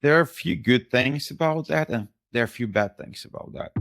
There are a few good things about that, and there are a few bad things about that.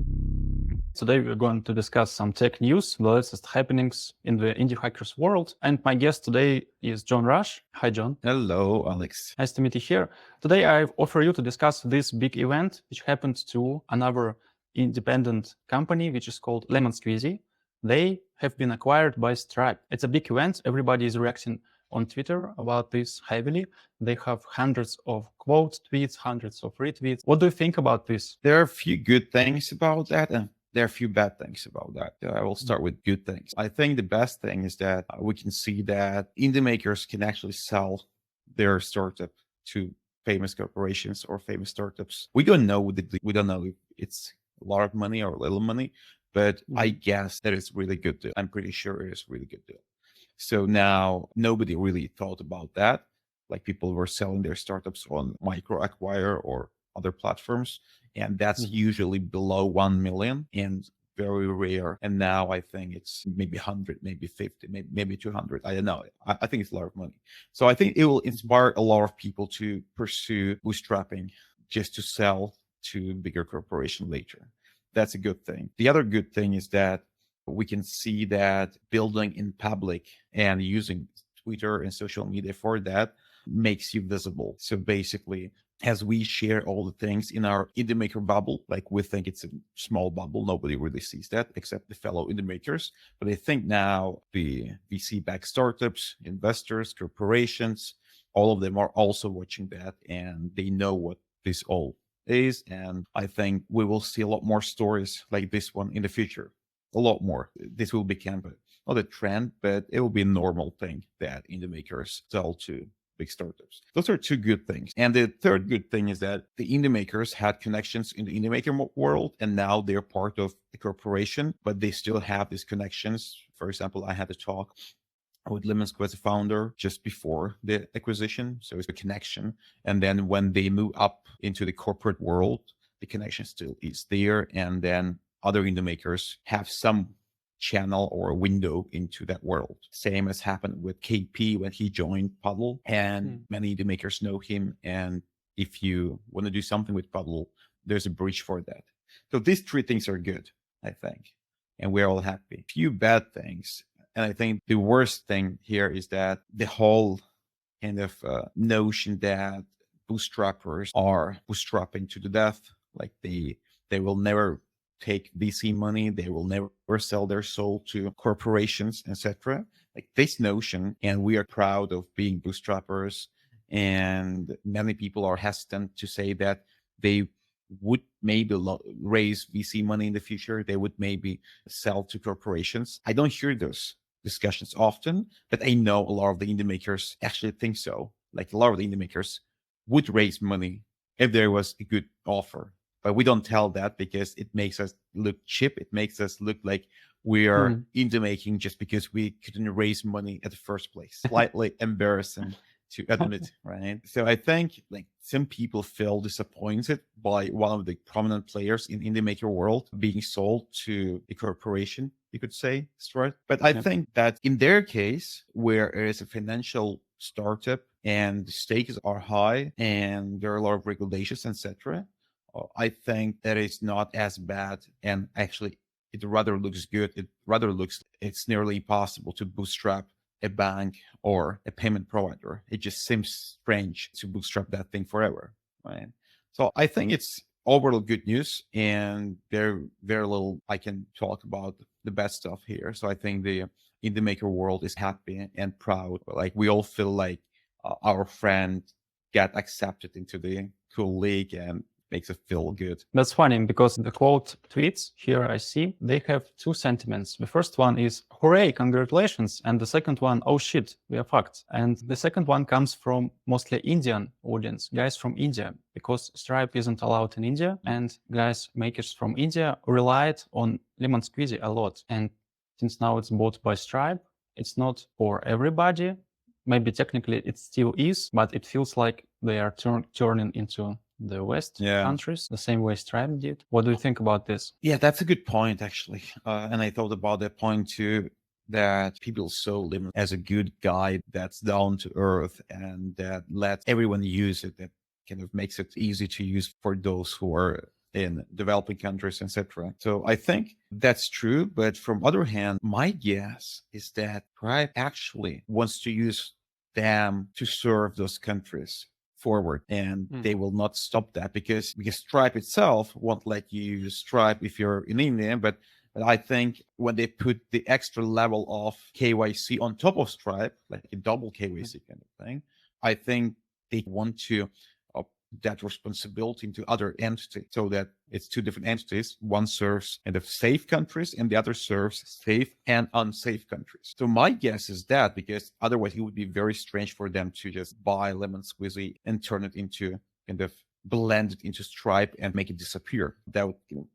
Today, we're going to discuss some tech news, the latest happenings in the indie hackers world. And my guest today is John Rush. Hi, John. Hello, Alex. Nice to meet you here. Today, I offer you to discuss this big event, which happened to another independent company, which is called LemonSqueezy. They have been acquired by Stripe. It's a big event. Everybody is reacting on Twitter about this heavily. They have hundreds of quote tweets, hundreds of retweets. What do you think about this? There are a few good things about that, and there are a few bad things about that. I will start with good things. I think the best thing is that we can see that indie makers can actually sell their startup to famous corporations or famous startups. We don't know if it's a lot of money or little money, but I guess that is really good deal. I'm pretty sure it is really good deal. So now nobody really thought about that. Like people were selling their startups on MicroAcquire or other platforms, and that's usually below 1 million and very rare. And now I think it's maybe 100, maybe 50, maybe 200. I don't know. I think it's a lot of money. So I think it will inspire a lot of people to pursue bootstrapping just to sell to bigger corporation later. That's a good thing. The other good thing is that we can see that building in public and using Twitter and social media for that makes you visible. So basically, as we share all the things in our indie maker bubble, like we think it's a small bubble, nobody really sees that except the fellow indie makers. But I think now the VC-backed startups, investors, corporations, all of them are also watching that, and they know what this all is. And I think we will see a lot more stories like this one in the future. A lot more. This will become not a trend, but it will be a normal thing that indie makers sell to big startups. Those are two good things. And the third good thing is that the indie makers had connections in the indie maker world, and now they're part of the corporation, but they still have these connections. For example, I had a talk with LemonSqueezy founder just before the acquisition. So it's a connection. And then when they move up into the corporate world, the connection still is there. And then other indie makers have some channel or a window into that world. Same as happened with KP when he joined Puddle, and many indie makers know him. And if you want to do something with Puddle, there's a bridge for that. So these three things are good, I think, and we're all happy. Few bad things. And I think the worst thing here is that the whole kind of notion that bootstrappers are bootstrapping to the death, like they will never take VC money, they will never sell their soul to corporations, etc. Like this notion, and we are proud of being bootstrappers, and many people are hesitant to say that they would maybe raise VC money in the future, they would maybe sell to corporations. I don't hear those discussions often, but I know a lot of the indie makers actually think so. Like a lot of the indie makers would raise money if there was a good offer. But we don't tell that because it makes us look cheap. It makes us look like we are indie making just because we couldn't raise money at the first place. Slightly embarrassing to admit, right? So I think like some people feel disappointed by one of the prominent players in indie maker world being sold to a corporation, you could say, right? But I think that in their case, where it is a financial startup and the stakes are high and there are a lot of regulations, etc., I think that is not as bad, and actually it rather looks good. It's nearly impossible to bootstrap a bank or a payment provider. It just seems strange to bootstrap that thing forever, right? So I think it's overall good news, and very, very little I can talk about the bad stuff here. So I think the indie maker world is happy and proud. Like we all feel like our friend got accepted into the cool league, and makes it feel good. That's funny because the quote tweets here I see, they have two sentiments. The first one is, hooray, congratulations. And the second one, oh shit, we are fucked. And the second one comes from mostly Indian audience, guys from India, because Stripe isn't allowed in India. And guys, makers from India relied on LemonSqueezy a lot. And since now it's bought by Stripe, it's not for everybody. Maybe technically it still is, but it feels like they are turning into the West countries, the same way Stripe did. What do you think about this? Yeah, that's a good point, actually. And I thought about that point too, that people saw Lemon as a good guy that's down to earth and that lets everyone use it, that kind of makes it easy to use for those who are in developing countries, etc. So I think that's true. But from other hand, my guess is that Stripe actually wants to use them to serve those countries forward, and they will not stop that because Stripe itself won't let you use Stripe if you're in India. But I think when they put the extra level of KYC on top of Stripe, like a double KYC kind of thing, I think they want to that responsibility into other entities so that it's two different entities. One serves kind of safe countries and the other serves safe and unsafe countries. So my guess is that because otherwise it would be very strange for them to just buy LemonSqueezy and turn it into kind of blend it into Stripe and make it disappear. That would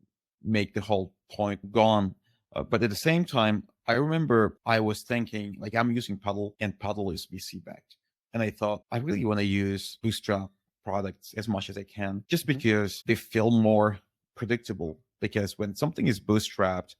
make the whole point gone. But at the same time, I remember I was thinking, like, I'm using Puddle and Puddle is VC backed. And I thought, I really want to use Bootstrap products as much as I can, just because they feel more predictable. Because when something is bootstrapped,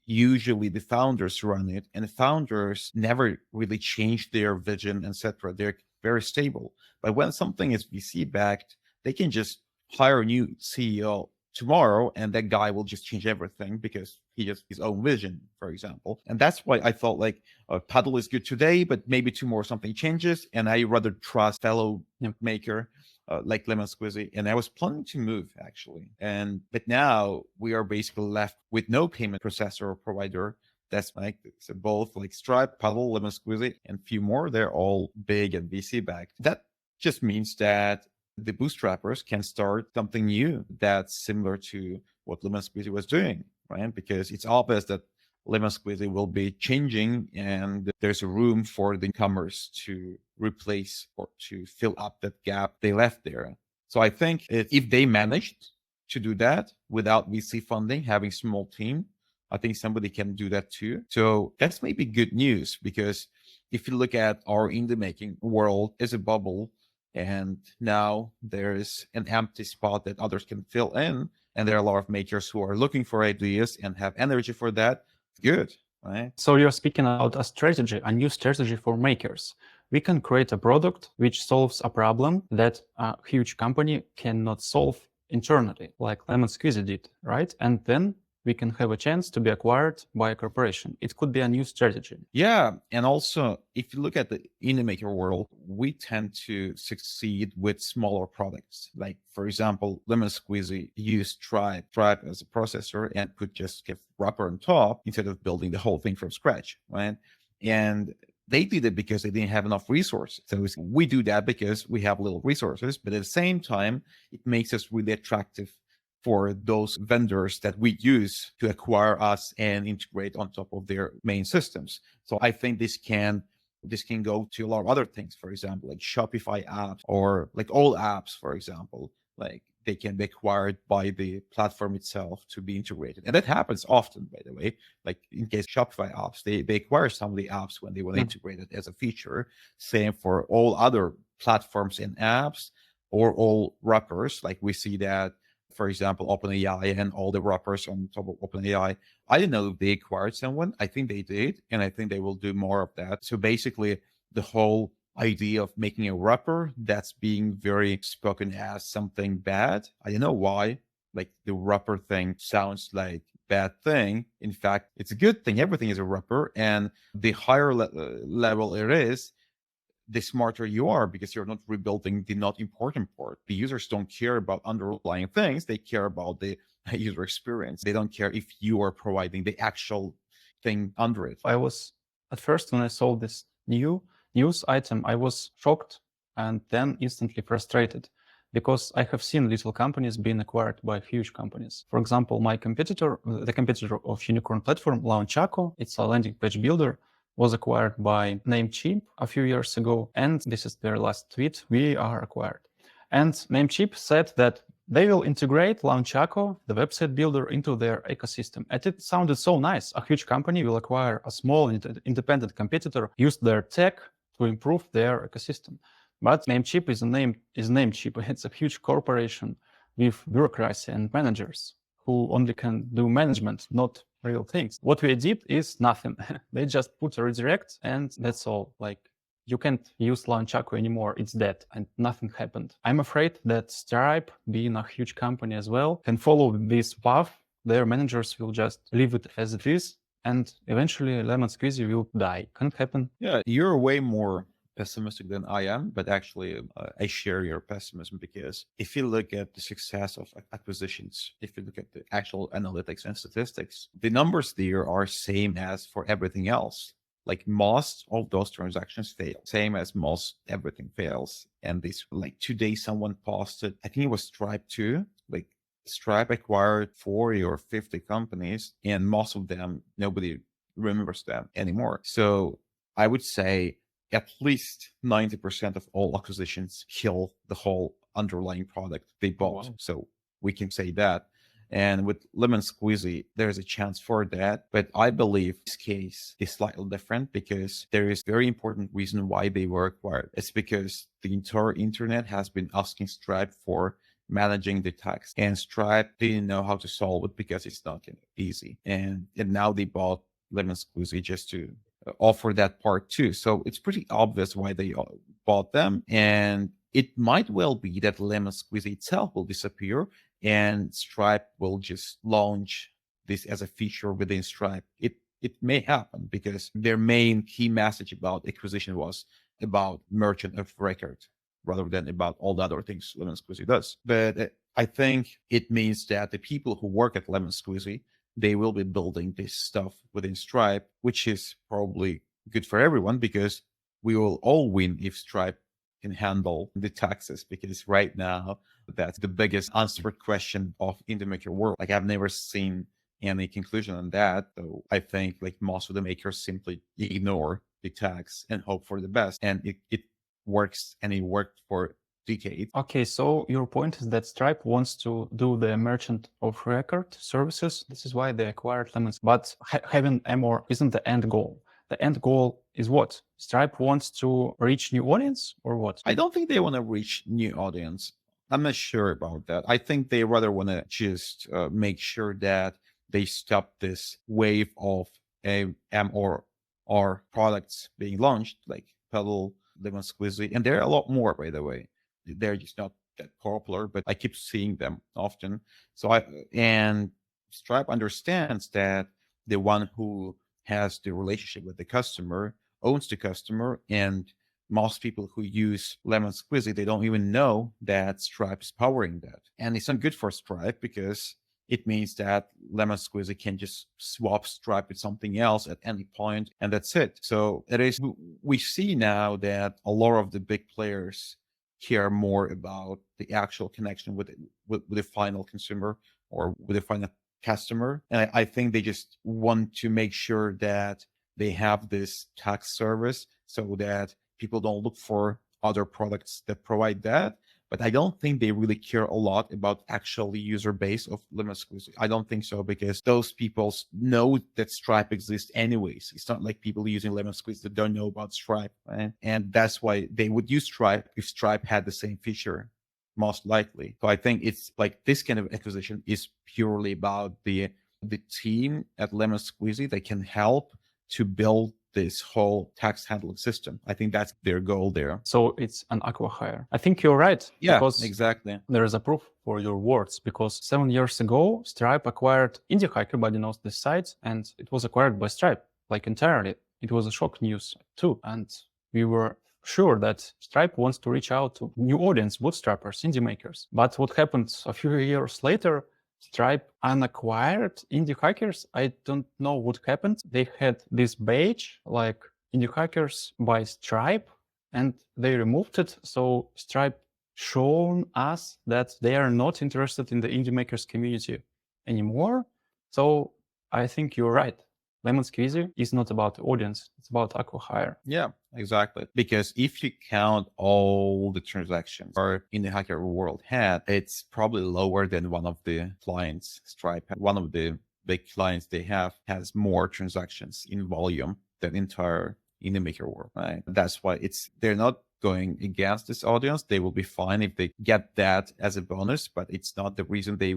usually the founders run it, and the founders never really change their vision, etc. They're very stable. But when something is VC backed, they can just hire a new CEO tomorrow, and that guy will just change everything because he just his own vision, for example. And that's why I thought like Paddle is good today, but maybe tomorrow something changes, and I rather trust fellow maker like LemonSqueezy. And I was planning to move actually, but now we are basically left with no payment processor or provider. That's like so both like Stripe, Paddle, LemonSqueezy, and a few more. They're all big and VC backed. That just means that the bootstrappers can start something new that's similar to what LemonSqueezy was doing, right? Because it's obvious that LemonSqueezy will be changing and there's a room for the newcomers to replace or to fill up that gap they left there. So I think if they managed to do that without VC funding, having small team, I think somebody can do that too. So that's maybe good news, because if you look at our indie making world as a bubble, and now there's an empty spot that others can fill in, and there are a lot of makers who are looking for ideas and have energy for that. Good, right? So you're speaking about a strategy, a new strategy for makers. We can create a product which solves a problem that a huge company cannot solve internally, like LemonSqueezy did, right? And then we can have a chance to be acquired by a corporation. It could be a new strategy. Yeah. And also, if you look at the indie maker world, we tend to succeed with smaller products. Like, for example, LemonSqueezy used Stripe as a processor and could just give wrapper on top instead of building the whole thing from scratch, right? And they did it because they didn't have enough resources. So we do that because we have little resources, but at the same time, it makes us really attractive for those vendors that we use to acquire us and integrate on top of their main systems. So I think this can go to a lot of other things, for example, like Shopify apps or like all apps, for example, like they can be acquired by the platform itself to be integrated. And that happens often, by the way. Like in case Shopify apps, they acquire some of the apps when they want to integrate it as a feature. Same for all other platforms and apps or all wrappers. Like we see that, for example, OpenAI and all the wrappers on top of OpenAI. I didn't know if they acquired someone. I think they did, and I think they will do more of that. So basically, the whole idea of making a wrapper that's being very spoken as something bad. I don't know why. Like the wrapper thing sounds like bad thing. In fact, it's a good thing. Everything is a wrapper, and the higher level it is, the smarter you are, because you're not rebuilding the not important part. The users don't care about underlying things. They care about the user experience. They don't care if you are providing the actual thing under it. I was, at first, when I saw this new news item, I was shocked and then instantly frustrated, because I have seen little companies being acquired by huge companies. For example, my competitor, the competitor of Unicorn platform, LaunchChaco, it's a landing page builder, was acquired by Namecheap a few years ago, and this is their last tweet: we are acquired. And Namecheap said that they will integrate LaunchChaco, the website builder, into their ecosystem. And it sounded so nice. A huge company will acquire a small independent competitor, use their tech to improve their ecosystem. But Namecheap is Namecheap. It's a huge corporation with bureaucracy and managers who only can do management, not real things. What we did is nothing. They just put a redirect and that's all. Like, you can't use Launchaku anymore, it's dead, and nothing happened. I'm afraid that Stripe, being a huge company as well, can follow this path. Their managers will just leave it as it is, and eventually LemonSqueezy will die. Can it happen? Yeah, you're way more pessimistic than I am, but actually, I share your pessimism because if you look at the success of acquisitions, if you look at the actual analytics and statistics, the numbers there are same as for everything else. Like most of those transactions fail, same as most everything fails. And this, like today, someone posted, I think it was Stripe too, like Stripe acquired 40 or 50 companies, and most of them, nobody remembers them anymore. So I would say at least 90% of all acquisitions kill the whole underlying product they bought. Wow. So we can say that. And with LemonSqueezy, there's a chance for that. But I believe this case is slightly different because there is very important reason why they were acquired. It's because the entire internet has been asking Stripe for managing the tax, and Stripe didn't know how to solve it because it's not easy. And now they bought LemonSqueezy just to offer that part too. So it's pretty obvious why they bought them. And it might well be that LemonSqueezy itself will disappear and Stripe will just launch this as a feature within Stripe. It may happen because their main key message about acquisition was about merchant of record rather than about all the other things LemonSqueezy does. But I think it means that the people who work at LemonSqueezy, they will be building this stuff within Stripe, which is probably good for everyone because we will all win if Stripe can handle the taxes, because right now that's the biggest unanswered question of in the maker world. Like I've never seen any conclusion on that. So I think like most of the makers simply ignore the tax and hope for the best. And it works, and it worked for decades. Okay, so your point is that Stripe wants to do the merchant of record services. This is why they acquired Lemons. But having MR isn't the end goal. The end goal is what? Stripe wants to reach new audience or what? I don't think they want to reach new audience. I'm not sure about that. I think they rather want to just make sure that they stop this wave of M or R products being launched, like Pedal, LemonSqueezy, and there are a lot more, by the way. They're just not that popular, but I keep seeing them often. And Stripe understands that the one who has the relationship with the customer owns the customer, and most people who use LemonSqueezy, they don't even know that Stripe is powering that. And it's not good for Stripe because it means that LemonSqueezy can just swap Stripe with something else at any point, and that's it. So we see now that a lot of the big players care more about the actual connection with the final consumer or with the final customer. And I think they just want to make sure that they have this tax service so that people don't look for other products that provide that. But I don't think they really care a lot about actually user base of LemonSqueezy. I don't think so, because those people know that Stripe exists anyways. It's not like people using LemonSqueezy that don't know about Stripe. Right? And that's why they would use Stripe if Stripe had the same feature, most likely. So I think it's like this kind of acquisition is purely about the team at LemonSqueezy that can help to build this whole tax handling system. I think that's their goal there. So it's an acqui-hire. I think you're right. Yeah, because exactly. there is a proof for your words, because 7 years ago, Stripe acquired IndieHack. Everybody knows this site, and it was acquired by Stripe, like entirely. It was a shock news too. And we were sure that Stripe wants to reach out to new audience, bootstrappers, indie makers. But what happened a few years later, Stripe unacquired indie hackers. I don't know what happened. They had this badge like indie hackers by Stripe, and they removed it. So Stripe shown us that they are not interested in the indie makers community anymore. So I think you're right. LemonSqueezy is not about the audience. It's about acqui-hire. Yeah, exactly. Because if you count all the transactions our indie hacker world had, it's probably lower than one of the clients Stripe had. One of the big clients they have has more transactions in volume than entire indie maker world, right? That's why they're not going against this audience. They will be fine if they get that as a bonus, but it's not the reason they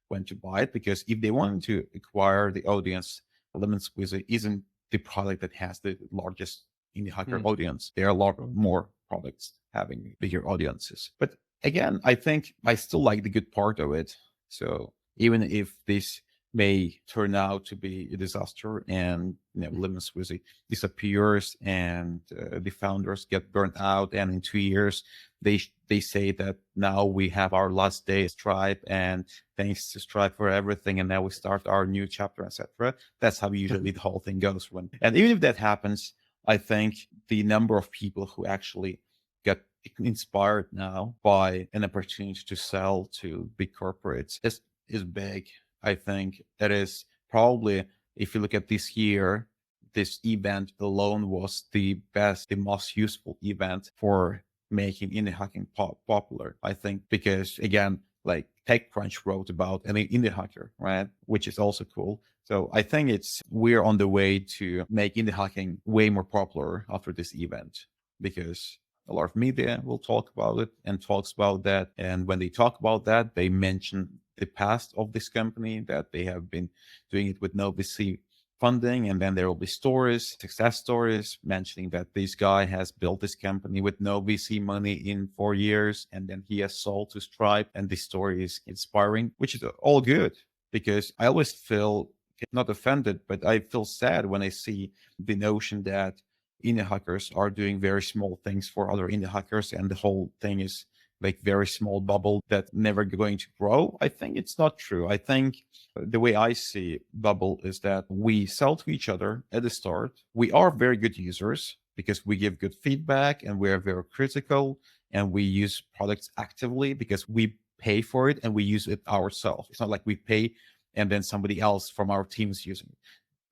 went to buy it. Because if they wanted to acquire the audience, LemonSqueezy isn't the product that has the largest indie hacker audience. There are a lot more products having bigger audiences. But again, I think I still like the good part of it. So even if this may turn out to be a disaster and LemonSqueezy disappears and the founders get burnt out, and in 2 years they say that now we have our last day at Stripe and thanks to Stripe for everything, and now we start our new chapter, etc. That's how usually the whole thing goes. And even if that happens, I think the number of people who actually get inspired now by an opportunity to sell to big corporates is big. I think that is probably, if you look at this year, this event alone was the best, the most useful event for making indie hacking popular. I think because, again, like TechCrunch wrote about an indie hacker, right? Which is also cool. So I think we're on the way to make indie hacking way more popular after this event, because a lot of media will talk about it and talks about that. And when they talk about that, they mention the past of this company, that they have been doing it with no VC funding. And then there will be stories, success stories, mentioning that this guy has built this company with no VC money in 4 years. And then he has sold to Stripe. And this story is inspiring, which is all good, because I always feel not offended, but I feel sad when I see the notion that indie hackers are doing very small things for other indie hackers, and the whole thing is like very small bubble that never going to grow. I think it's not true. I think the way I see bubble is that we sell to each other at the start. We are very good users because we give good feedback and we are very critical, and we use products actively because we pay for it and we use it ourselves. It's not like we pay and then somebody else from our team is using it.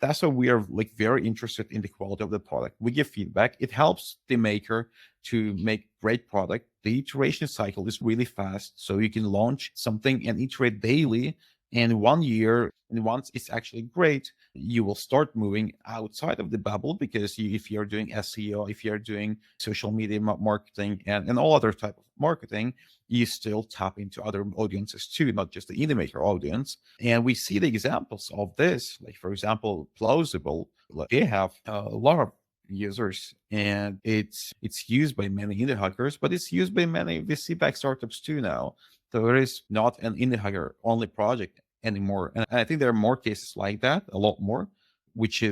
That's why we are like very interested in the quality of the product. We give feedback. It helps the maker to make great product. The iteration cycle is really fast, so you can launch something and iterate daily. And 1 year, and once it's actually great, you will start moving outside of the bubble, because if you're doing SEO, if you're doing social media marketing and all other type of marketing, you still tap into other audiences too, not just the indie maker audience. And we see the examples of this, like for example, Plausible. They have a lot of users, and it's used by many indie hackers, but it's used by many VC-backed startups too now. So it is not an indie hacker only project anymore. And I think there are more cases like that, a lot more, which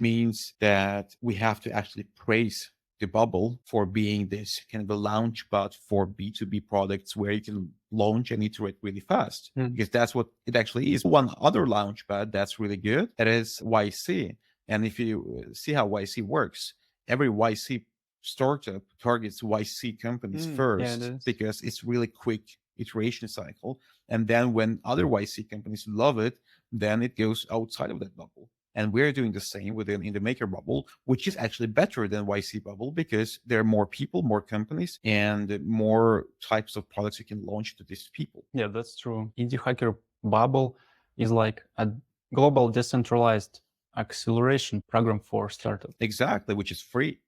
means that we have to actually praise the bubble for being this kind of a launch pad for B2B products where you can launch and iterate really fast, because that's what it actually is. One other launch pad that's really good, that is YC. And if you see how YC works, every YC startup targets YC companies first, because it's really quick iteration cycle. And then when other YC companies love it, then it goes outside of that bubble. And we're doing the same within in the maker bubble, which is actually better than YC bubble, because there are more people, more companies, and more types of products you can launch to these people. Yeah, that's true. Indie hacker bubble is like a global decentralized acceleration program for startups. Exactly, which is free.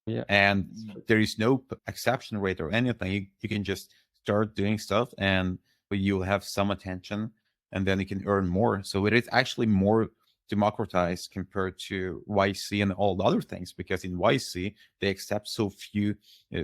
Yeah. And there is no exception rate or anything. You can just start doing stuff and you'll have some attention, and then you can earn more. So it is actually more democratized compared to YC and all the other things, because in YC they accept so few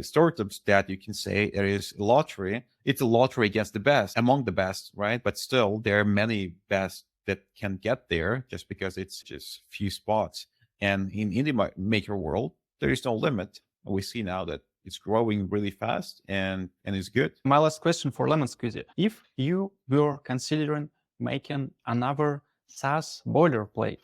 startups that you can say it is a lottery. It's a lottery against the best, among the best, right? But still, there are many best that can get there, just because it's just few spots. And in indie maker world, there is no limit. We see now that it's growing really fast and it's good. My last question for LemonSqueezy: if you were considering making another SaaS boilerplate,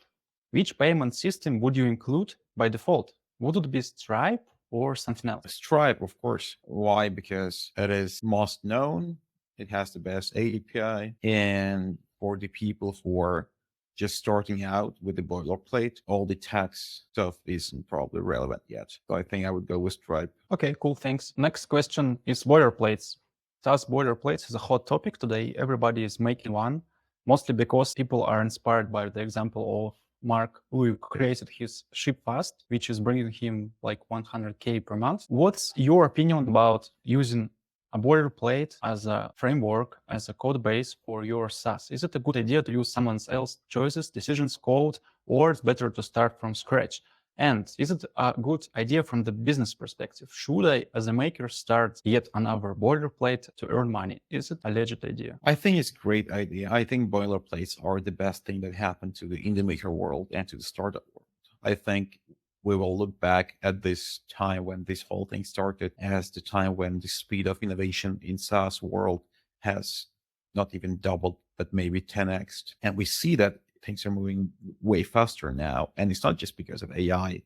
which payment system would you include by default? Would it be Stripe or something else? Stripe, of course. Why? Because it is most known. It has the best API. And for the people who are just starting out with the boilerplate, all the tax stuff isn't probably relevant yet. So I think I would go with Stripe. Okay, cool. Thanks. Next question is boilerplates. SaaS boilerplates is a hot topic today. Everybody is making one, mostly because people are inspired by the example of Mark, who created his Ship Fast, which is bringing him like 100K per month. What's your opinion about using a boilerplate as a framework, as a code base for your SaaS? Is it a good idea to use someone else's choices, decisions, code, or it's better to start from scratch? And is it a good idea from the business perspective? Should I, as a maker, start yet another boilerplate to earn money? Is it a legit idea? I think it's a great idea. I think boilerplates are the best thing that happened to the indie maker world and to the startup world. I think we will look back at this time when this whole thing started as the time when the speed of innovation in SaaS world has not even doubled, but maybe 10x. And we see that things are moving way faster now. And it's not just because of AI.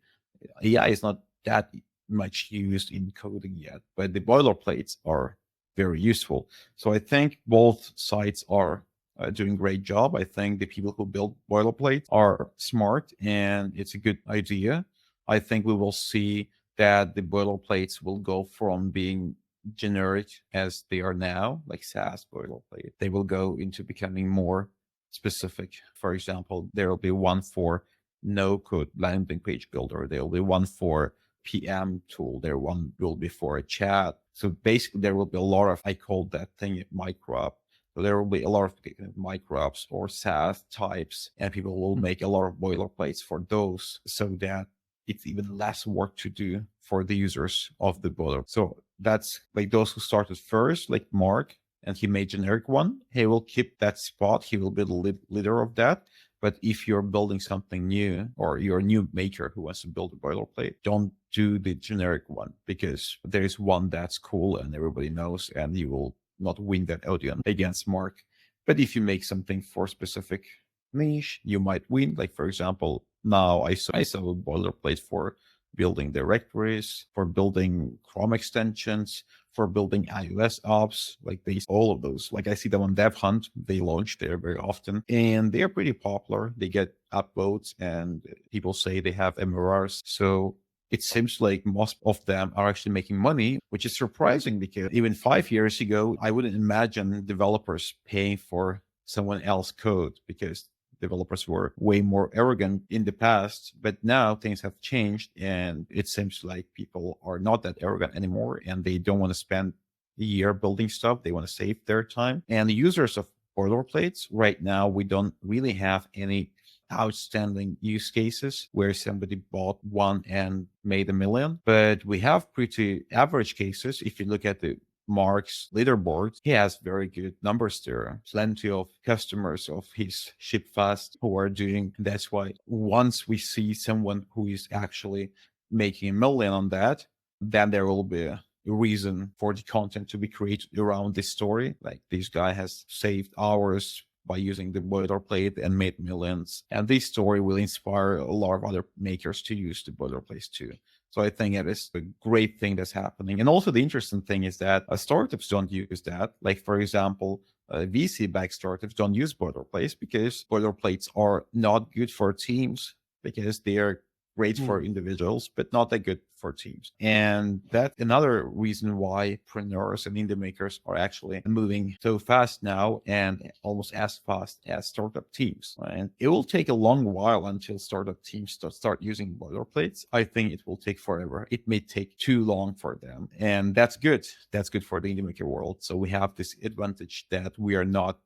AI is not that much used in coding yet, but the boilerplates are very useful. So I think both sides are doing a great job. I think the people who build boilerplates are smart and it's a good idea. I think we will see that the boilerplates will go from being generic as they are now, like SaaS boilerplate. They will go into becoming more specific. For example, there will be one for no code landing page builder. There will be one for PM tool. There one will be for a chat. So basically there will be a lot of, I call that thing micro app. So there will be a lot of micro apps or SaaS types, and people will make a lot of boilerplates for those so that it's even less work to do for the users of the boiler. So that's like those who started first, like Mark, and he made generic one. He will keep that spot. He will be the leader of that. But if you're building something new or you're a new maker who wants to build a boilerplate, don't do the generic one because there is one that's cool and everybody knows, and you will not win that audience against Mark. But if you make something for specific niche, you might win. Like, for example, now I saw a boilerplate for building directories, for building Chrome extensions, for building iOS apps, like all of those. Like I see them on Dev Hunt, they launch there very often, and they're pretty popular. They get upvotes, and people say they have MRRs. So it seems like most of them are actually making money, which is surprising because even 5 years ago, I wouldn't imagine developers paying for someone else's code because developers were way more arrogant in the past, but now things have changed and it seems like people are not that arrogant anymore and they don't want to spend a year building stuff. They want to save their time. And the users of boilerplates right now, we don't really have any outstanding use cases where somebody bought one and made $1 million, but we have pretty average cases. If you look at the Mark's leaderboard, he has very good numbers there. Plenty of customers of his ship fast who are doing. That's why once we see someone who is actually making $1 million on that, then there will be a reason for the content to be created around this story. Like this guy has saved hours by using the boilerplate and made millions. And this story will inspire a lot of other makers to use the boilerplate too. So I think it is a great thing that's happening. And also the interesting thing is that startups don't use that. Like, for example, VC-backed startups don't use boilerplates because boilerplates are not good for teams because they are great for individuals, but not that good for teams. And that's another reason why entrepreneurs and indie makers are actually moving so fast now and almost as fast as startup teams. And it will take a long while until startup teams start using boilerplates. I think it will take forever. It may take too long for them. And that's good. That's good for the indie maker world. So we have this advantage that we are not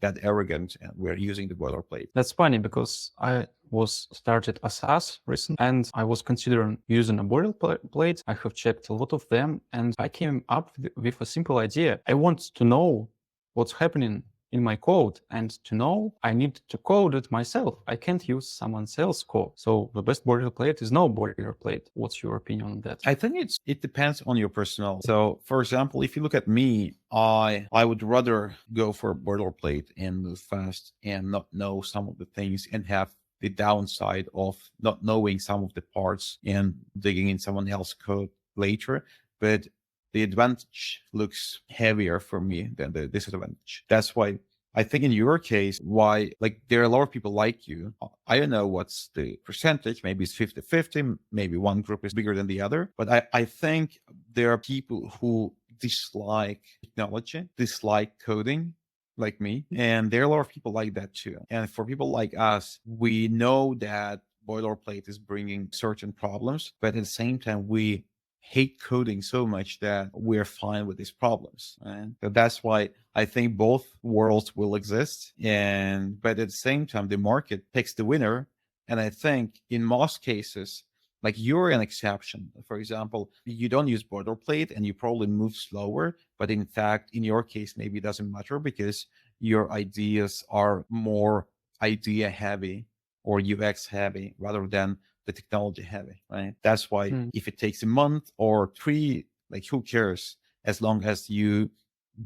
that arrogant and we're using the boilerplate. That's funny because I was started a SaaS recently and I was considering using a boilerplate. I have checked a lot of them and I came up with a simple idea. I want to know what's happening in my code, and to know I need to code it myself. I can't use someone else's code. So the best boilerplate is no boilerplate. What's your opinion on that? I think it depends on your personal. So for example, if you look at me, I would rather go for a boilerplate and move fast and not know some of the things and have the downside of not knowing some of the parts and digging in someone else's code later. But the advantage looks heavier for me than the disadvantage. That's why I think in your case, why, like, there are a lot of people like you. I don't know what's the percentage. Maybe it's 50-50. Maybe one group is bigger than the other. But I think there are people who dislike technology, dislike coding, like me. And there are a lot of people like that too. And for people like us, we know that boilerplate is bringing certain problems, but at the same time, we hate coding so much that we're fine with these problems. And so that's why I think both worlds will exist. But at the same time, the market picks the winner And I think in most cases, like you're an exception. For example, you don't use boilerplate and you probably move slower, but in fact, in your case, maybe it doesn't matter because your ideas are more idea heavy or UX heavy rather than the technology heavy, right? That's why if it takes a month or 3, like who cares as long as you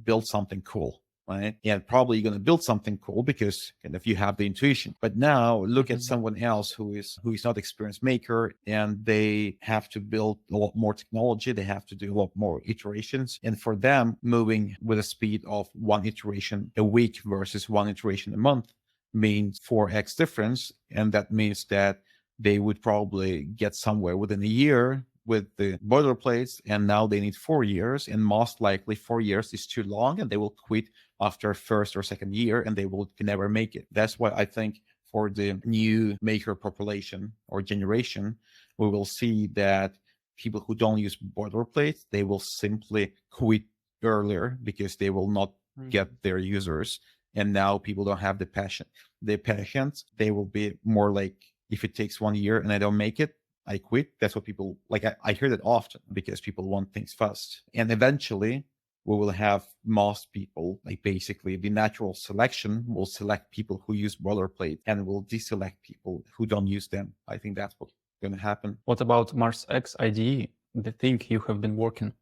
build something cool, right? And probably you're going to build something cool because kind of you have the intuition. But now look at someone else who is not experienced maker, and they have to build a lot more technology. They have to do a lot more iterations. And for them, moving with a speed of 1 iteration a week versus 1 iteration a month means 4x difference. And that means that they would probably get somewhere within a year with the boilerplates, and now they need 4 years, and most likely 4 years is too long, and they will quit after first or second year, and they will never make it. That's why I think for the new maker population or generation, we will see that people who don't use boilerplates, they will simply quit earlier because they will not get their users. And now people don't have the passion. The patience, they will be more like, if it takes 1 year and I don't make it, I quit. That's what people like. I hear that often because people want things fast. And eventually we will have most people, like basically the natural selection will select people who use boilerplate and will deselect people who don't use them. I think that's what's going to happen. What about Mars X IDE? The thing you have been working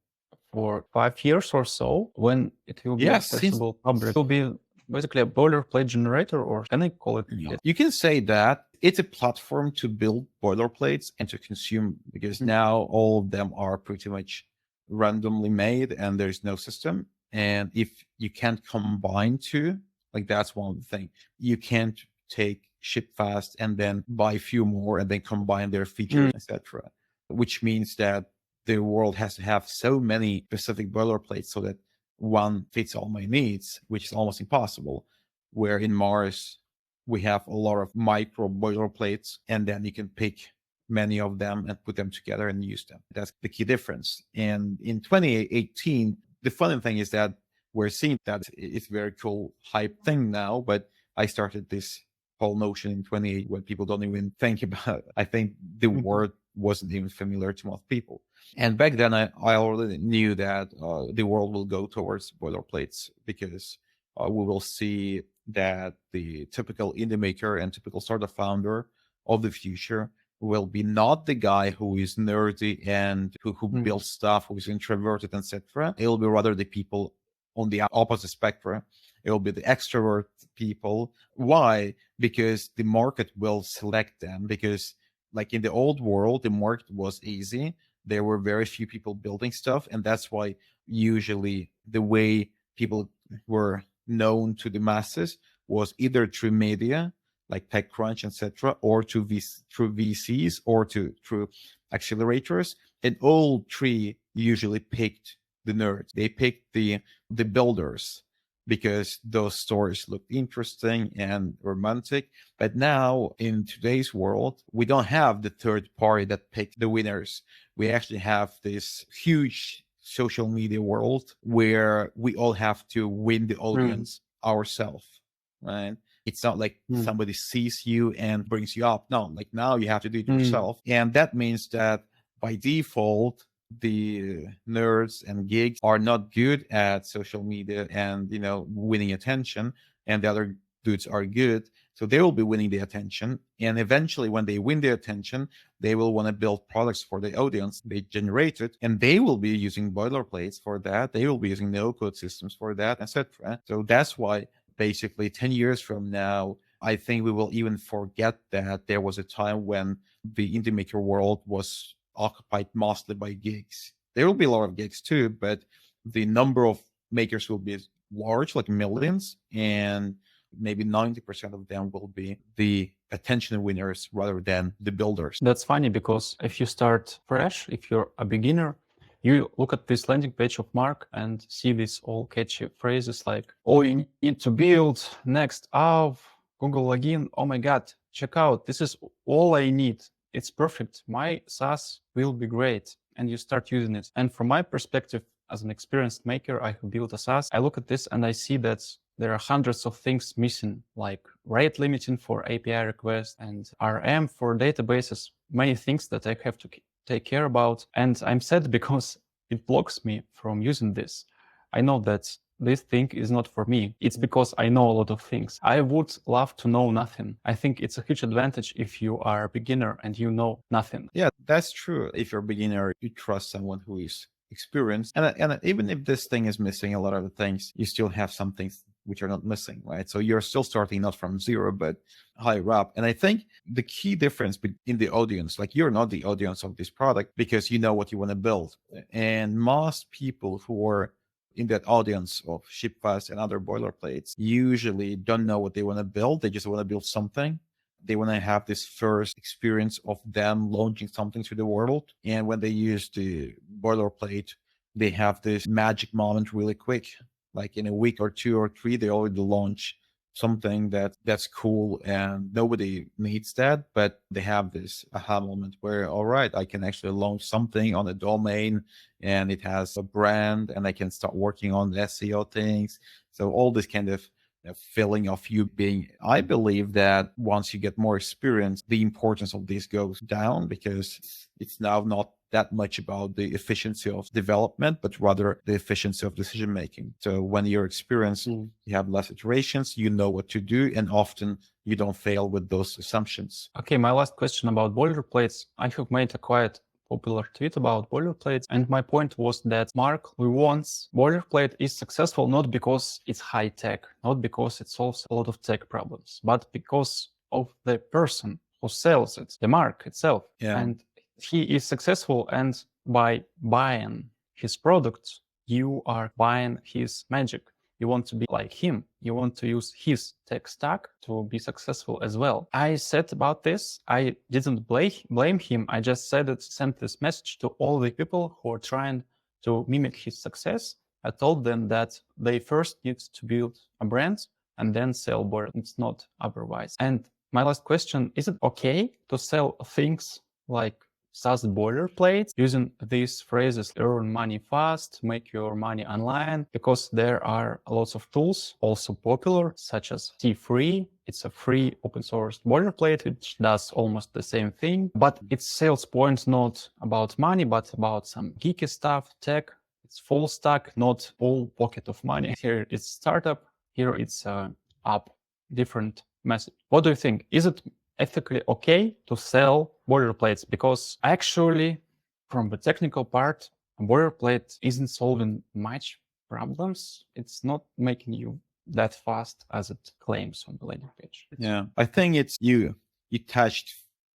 for 5 years or so, when it will be accessible public, it will be basically a boilerplate generator, or can I call it? You can say that it's a platform to build boilerplates and to consume, because now all of them are pretty much randomly made and there's no system. And if you can't combine two, like that's one of the things, you can't take ship fast and then buy a few more and then combine their features, etc. Which means that the world has to have so many specific boilerplates so that one fits all my needs, which is almost impossible. Where in Mars, we have a lot of micro boilerplates, and then you can pick many of them and put them together and use them. That's the key difference. And in 2018, the funny thing is that we're seeing that it's very cool hype thing now, but I started this whole notion in 2018 when people don't even think about it. I think the word wasn't even familiar to most people. And back then, I already knew that the world will go towards boilerplates because we will see that the typical indie maker and typical startup founder of the future will be not the guy who is nerdy and who builds stuff, who is introverted, etc. It will be rather the people on the opposite spectrum. It will be the extrovert people. Why? Because the market will select them. Because like in the old world, the market was easy. There were very few people building stuff. And that's why usually the way people were known to the masses was either through media, like TechCrunch, etc., or through VCs or through accelerators. And all three usually picked the nerds. They picked the builders because those stories looked interesting and romantic. But now in today's world, we don't have the third party that picked the winners. We actually have this huge social media world where we all have to win the audience ourselves, right? It's not like somebody sees you and brings you up. No, like now you have to do it yourself. And that means that by default, the nerds and geeks are not good at social media and, winning attention, and the other dudes are good. So they will be winning the attention. And eventually when they win the attention, they will want to build products for the audience they generated, and they will be using boilerplates for that. They will be using no-code systems for that, etc. So that's why basically 10 years from now, I think we will even forget that there was a time when the indie maker world was occupied mostly by gigs. There will be a lot of gigs too, but the number of makers will be large, like millions, and maybe 90% of them will be the attention winners rather than the builders. That's funny because if you start fresh, if you're a beginner, you look at this landing page of Mark and see these all catchy phrases like, oh, you need to build next of Google login. Oh my God, check out. This is all I need. It's perfect. My SaaS will be great. And you start using it. And from my perspective, as an experienced maker, I have built a SaaS. I look at this and I see that there are hundreds of things missing, like rate limiting for API requests and RM for databases, many things that I have to take care about. And I'm sad because it blocks me from using this. I know that this thing is not for me. It's because I know a lot of things. I would love to know nothing. I think it's a huge advantage if you are a beginner and you know nothing. Yeah, that's true. If you're a beginner, you trust someone who is experienced. And even if this thing is missing a lot of the things, you still have some things which are not missing, right? So you're still starting not from zero, but higher up. And I think the key difference in the audience, like you're not the audience of this product because you know what you want to build. And most people who are in that audience of ShipFast and other boilerplates usually don't know what they want to build. They just want to build something. They want to have this first experience of them launching something to the world. And when they use the boilerplate, they have this magic moment really quick. Like in a week or 2 or 3, they already launch something that's cool and nobody needs that, but they have this aha moment where, all right, I can actually launch something on a domain and it has a brand and I can start working on the SEO things. So all this kind of feeling of you being, I believe that once you get more experience, the importance of this goes down because it's now not that much about the efficiency of development, but rather the efficiency of decision making. So when you're experienced, you have less iterations, you know what to do, and often you don't fail with those assumptions. Okay, my last question about boilerplates. I have made a quite popular tweet about boilerplates, and my point was that Mark wants boilerplate is successful not because it's high tech, not because it solves a lot of tech problems, but because of the person who sells it, the Mark itself. Yeah. And he is successful, and by buying his products, you are buying his magic. You want to be like him. You want to use his tech stack to be successful as well. I said about this, I didn't blame him. I just sent this message to all the people who are trying to mimic his success. I told them that they first need to build a brand and then sell boilerplates. It's not otherwise. And my last question, is it okay to sell things like SaaS boilerplates using these phrases, earn money fast, make your money online, because there are lots of tools also popular, such as T3. It's a free open source boilerplate, which does almost the same thing, but its sales point's not about money, but about some geeky stuff, tech. It's full stack, not all pocket of money. Here it's startup, here it's app, different message. What do you think? Is it ethically okay to sell boilerplates? Because actually, from the technical part, a boilerplate isn't solving much problems. It's not making you that fast as it claims on the landing page. Yeah, I think it's you touched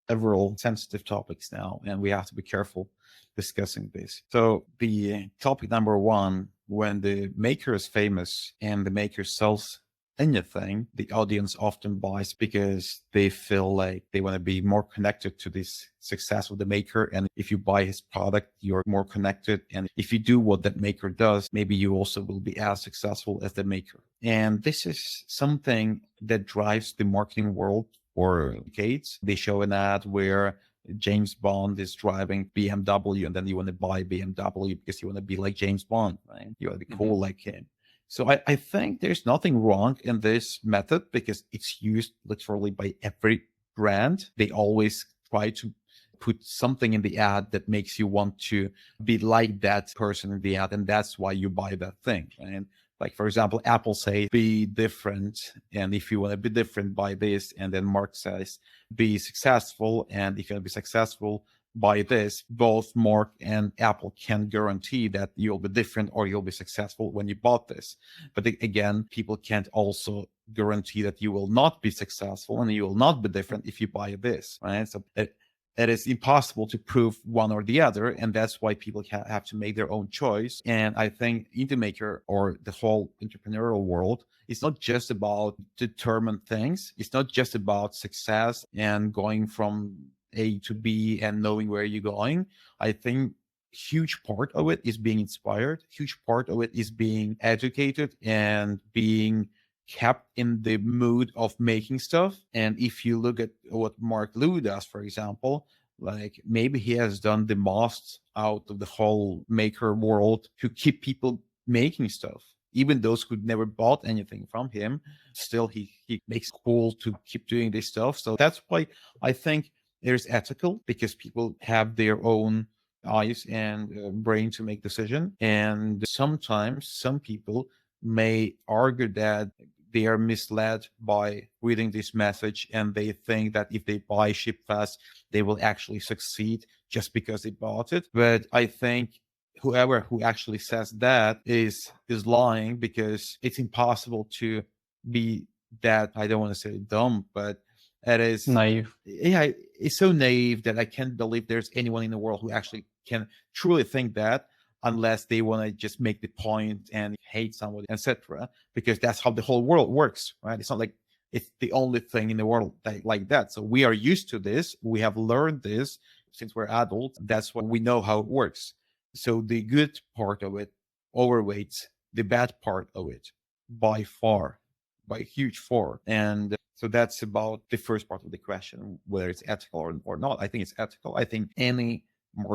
several sensitive topics now, and we have to be careful discussing this. So the topic number one, when the maker is famous and the maker sells anything, the audience often buys because they feel like they want to be more connected to this success of the maker. And if you buy his product, you're more connected. And if you do what that maker does, maybe you also will be as successful as the maker. And this is something that drives the marketing world for decades. They show an ad where James Bond is driving BMW, and then you want to buy BMW because you want to be like James Bond, right? You want to be cool like him. So I think there's nothing wrong in this method because it's used literally by every brand. They always try to put something in the ad that makes you want to be like that person in the ad. And that's why you buy that thing. And like, for example, Apple says, be different. And if you want to be different, buy this. And then Mark says, be successful. And if you want to be successful, buy this. Both Mark and Apple can guarantee that you'll be different or you'll be successful when you bought this. But again, people can't also guarantee that you will not be successful and you will not be different if you buy this, right? So it is impossible to prove one or the other. And that's why people have to make their own choice. And I think IndyMaker or the whole entrepreneurial world, it's not just about determined things. It's not just about success and going from A to B and knowing where you're going. I think huge part of it is being inspired. Huge part of it is being educated and being kept in the mood of making stuff. And if you look at what Mark Liu does, for example, like maybe he has done the most out of the whole maker world to keep people making stuff. even those who never bought anything from him, still he makes it cool to keep doing this stuff. So that's why I think there's ethical, because people have their own eyes and brain to make decision. And sometimes some people may argue that they are misled by reading this message, and they think that if they buy ship fast, they will actually succeed just because they bought it. But I think whoever who actually says that is lying, because it's impossible to be that, I don't want to say dumb, but it is Naive. yeah, it's so naive that I can't believe there's anyone in the world who actually can truly think that, unless they want to just make the point and hate somebody, etc. Because that's how the whole world works, right? It's not like it's the only thing in the world like that. So we are used to this. We have learned this since we're adults. That's what we know how it works. So the good part of it overweights the bad part of it by far, by a huge far. And so that's about the first part of the question, whether it's ethical or not. I think it's ethical. I think any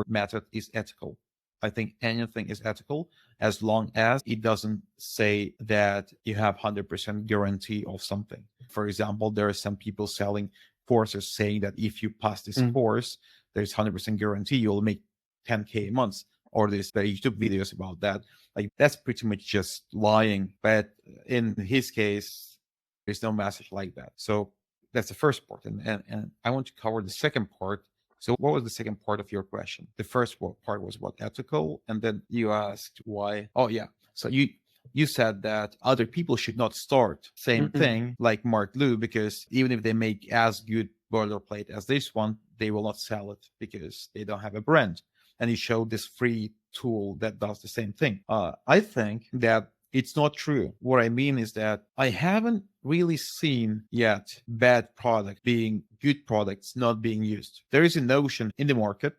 method is ethical. I think anything is ethical as long as it doesn't say that you have 100% guarantee of something. For example, there are some people selling courses saying that if you pass this course, there's 100% guarantee you'll make 10K a month. Or there's the YouTube videos about that. Like, that's pretty much just lying. But in his case, there's no message like that. So that's the first part. And I want to cover the second part. So what was the second part of your question? The first part was about ethical, and then you asked why. Oh yeah. So you said that other people should not start same thing like Mark Lou, because even if they make as good boilerplate as this one, they will not sell it because they don't have a brand. And you showed this free tool that does the same thing. I think that it's not true. What I mean is that I haven't really seen yet bad product being good products not being used. There is a notion in the market.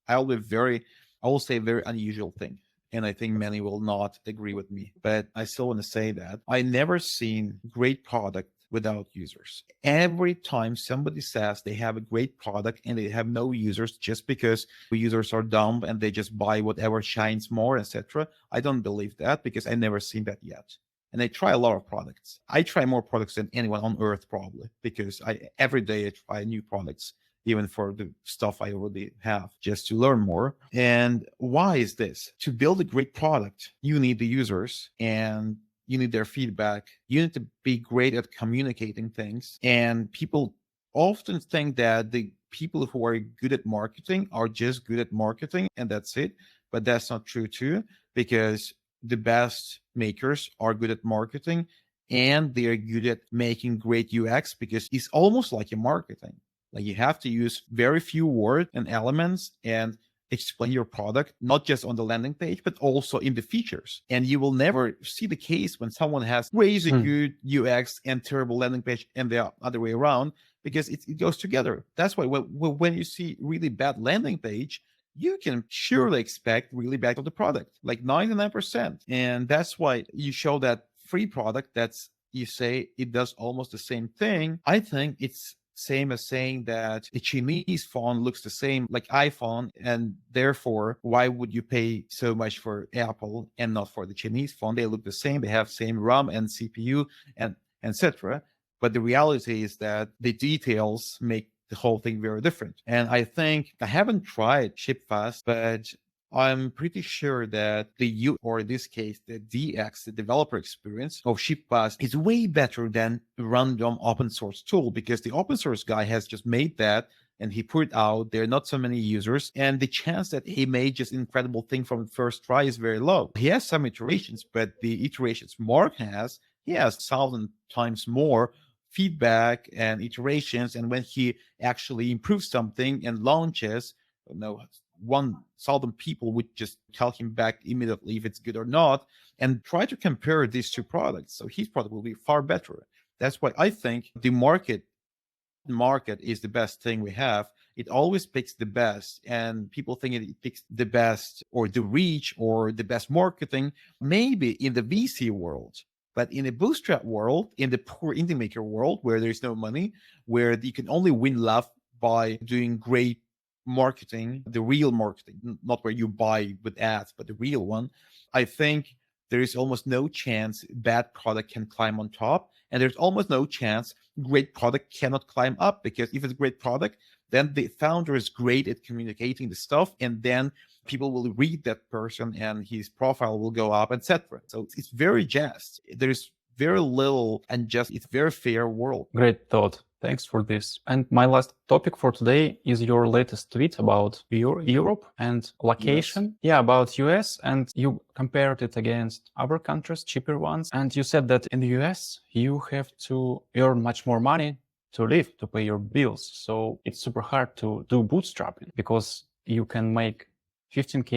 I will say very unusual thing. And I think many will not agree with me, but I still want to say that I never seen great product without users. Every time somebody says they have a great product and they have no users just because the users are dumb and they just buy whatever shines more, etc., I don't believe that, because I never seen that yet. And I try a lot of products. I try more products than anyone on earth, probably, because every day I try new products, even for the stuff I already have, just to learn more. And why is this? To build a great product, you need the users, and you need their feedback. You need to be great at communicating things. And people often think that the people who are good at marketing are just good at marketing and that's it. But that's not true too, because the best makers are good at marketing, and they are good at making great UX, because it's almost like a marketing. Like, you have to use very few words and elements and explain your product, not just on the landing page, but also in the features. And you will never see the case when someone has crazy good UX and terrible landing page and the other way around, because it goes together. That's why when you see really bad landing page, you can surely expect really bad of the product, like 99%. And that's why you show that free product that's, you say it does almost the same thing. I think it's same as saying that a Chinese phone looks the same like iPhone, and therefore why would you pay so much for Apple and not for the Chinese phone? They look the same, they have same RAM and CPU and etc. But the reality is that the details make the whole thing very different. And I think, I haven't tried ShipFast, but I'm pretty sure that or in this case, the DX, the developer experience of ShipFast, is way better than a random open source tool, because the open source guy has just made that and he put it out. There are not so many users, and the chance that he made just incredible thing from the first try is very low. He has some iterations, but the iterations Mark has, he has 1,000 times more feedback and iterations. And when he actually improves something and launches, 1,000 people would just tell him back immediately if it's good or not, and try to compare these two products. So his product will be far better. That's why I think the market is the best thing we have. It always picks the best, and people think it picks the best or the reach or the best marketing, maybe in the VC world. But in the bootstrap world, in the poor indie maker world, where there's no money, where you can only win love by doing great marketing, the real marketing, not where you buy with ads, but the real one, I think there is almost no chance bad product can climb on top. And there's almost no chance great product cannot climb up, because if it's a great product, then the founder is great at communicating the stuff, and then people will read that person and his profile will go up, etc. So it's very just. There's very little unjust. It's very fair world. Great thought. Thanks for this. And my last topic for today is your latest tweet about Europe and location. US. Yeah, about US, and you compared it against other countries, cheaper ones. And you said that in the US, you have to earn much more money to live, to pay your bills. So it's super hard to do bootstrapping, because you can make 15K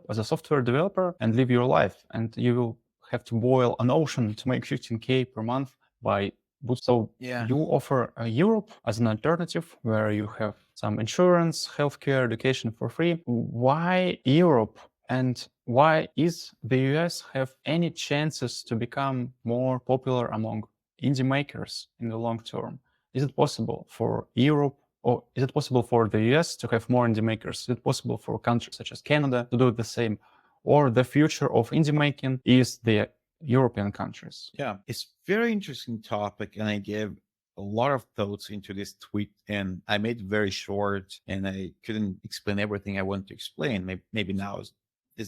as a software developer and live your life, and you will have to boil an ocean to make 15K per month by boot. So Yeah. you offer Europe as an alternative, where you have some insurance, healthcare, education for free. Why Europe? And why is the US have any chances to become more popular among indie makers in the long term? Is it possible for Europe, or is it possible for the US to have more indie makers? Is it possible for countries such as Canada to do the same? Or the future of indie making is the European countries? Yeah, it's very interesting topic, and I gave a lot of thoughts into this tweet, and I made it very short, and I couldn't explain everything I want to explain. Maybe now is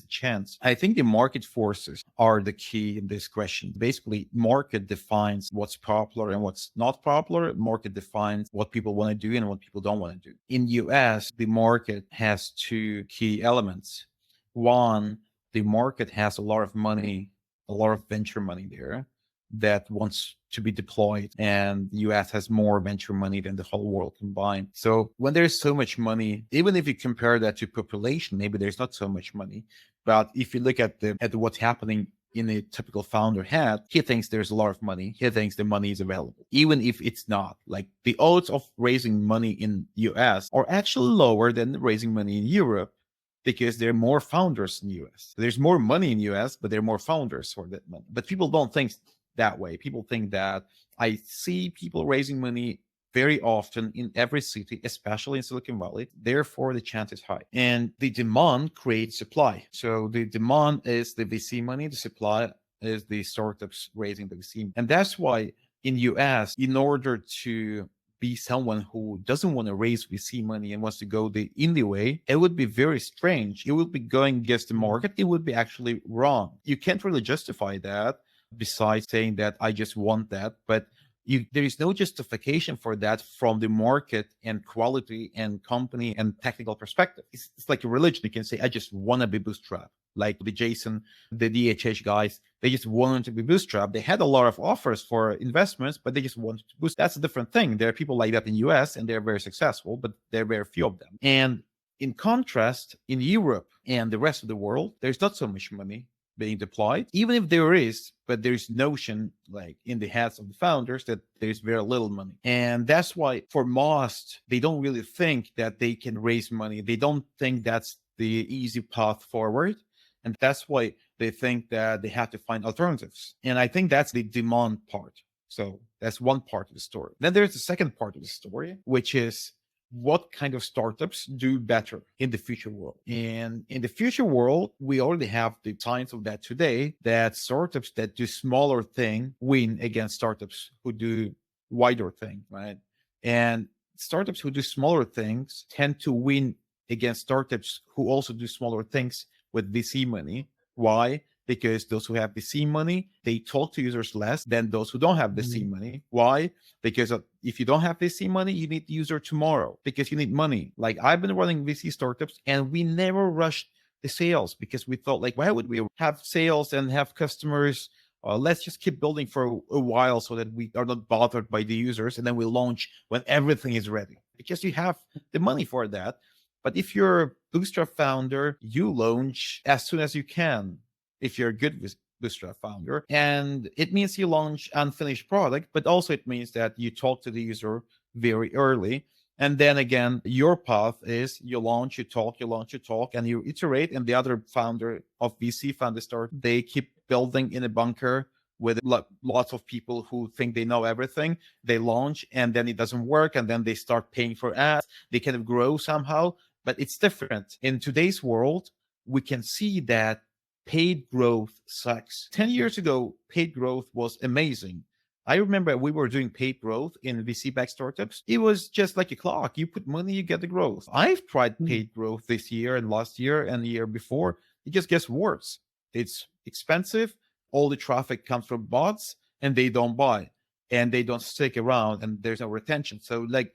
the chance. I think the market forces are the key in this question. Basically, market defines what's popular and what's not popular. Market defines what people want to do and what people don't want to do. In US, the market has two key elements. One, the market has a lot of money, a lot of venture money there that wants to be deployed, and the US has more venture money than the whole world combined. So when there's so much money, even if you compare that to population, maybe there's not so much money. But if you look at what's happening in a typical founder head, he thinks there's a lot of money. He thinks the money is available, even if it's not. Like, the odds of raising money in US are actually lower than raising money in Europe, because there are more founders in US. There's more money in US, but there are more founders for that money. But people don't think that way. People think that I see people raising money very often in every city, especially in Silicon Valley. Therefore, the chance is high. And the demand creates supply. So the demand is the VC money, the supply is the startups raising the VC. And that's why in US, in order to be someone who doesn't want to raise VC money and wants to go the indie way, it would be very strange. It would be going against the market. It would be actually wrong. You can't really justify that, besides saying that I just want that. But there is no justification for that from the market and quality and company and technical perspective. It's like a religion. You can say, I just want to be bootstrapped. Like the Jason, the DHH guys, they just wanted to be bootstrapped. They had a lot of offers for investments, but they just wanted to boost. That's a different thing. There are people like that in US, and they're very successful, but there are very few of them. And in contrast, in Europe and the rest of the world, there's not so much money being deployed. Even if there is, but there's notion like in the heads of the founders that there's very little money. And that's why for most, they don't really think that they can raise money. They don't think that's the easy path forward. And that's why they think that they have to find alternatives. And I think that's the demand part. So that's one part of the story. Then there's the second part of the story, which is what kind of startups do better in the future world. And in the future world, we already have the signs of that today, that startups that do smaller thing win against startups who do wider thing, right? And startups who do smaller things tend to win against startups who also do smaller things with VC money. Why? Because those who have VC money, they talk to users less than those who don't have VC money. Why? Because if you don't have VC money, you need the user tomorrow, because you need money. Like, I've been running VC startups, and we never rushed the sales, because we thought, like, why would we have sales and have customers? Let's just keep building for a while so that we are not bothered by the users, and then we launch when everything is ready, because you have the money for that. But if you're a bootstrap founder, you launch as soon as you can. If you're a good bootstrap founder, and it means you launch unfinished product, but also it means that you talk to the user very early. And then again, your path is you launch, you talk, and you iterate. And the other founder of VC founder start, they keep building in a bunker with lots of people who think they know everything. They launch, and then it doesn't work, and then they start paying for ads. They kind of grow somehow, but it's different. In today's world, we can see that paid growth sucks. 10 years ago, paid growth was amazing. I remember we were doing paid growth in VC-backed startups. It was just like a clock. You put money, you get the growth. I've tried paid growth this year and last year and the year before. It just gets worse. It's expensive. All the traffic comes from bots and they don't buy and they don't stick around and there's no retention. So like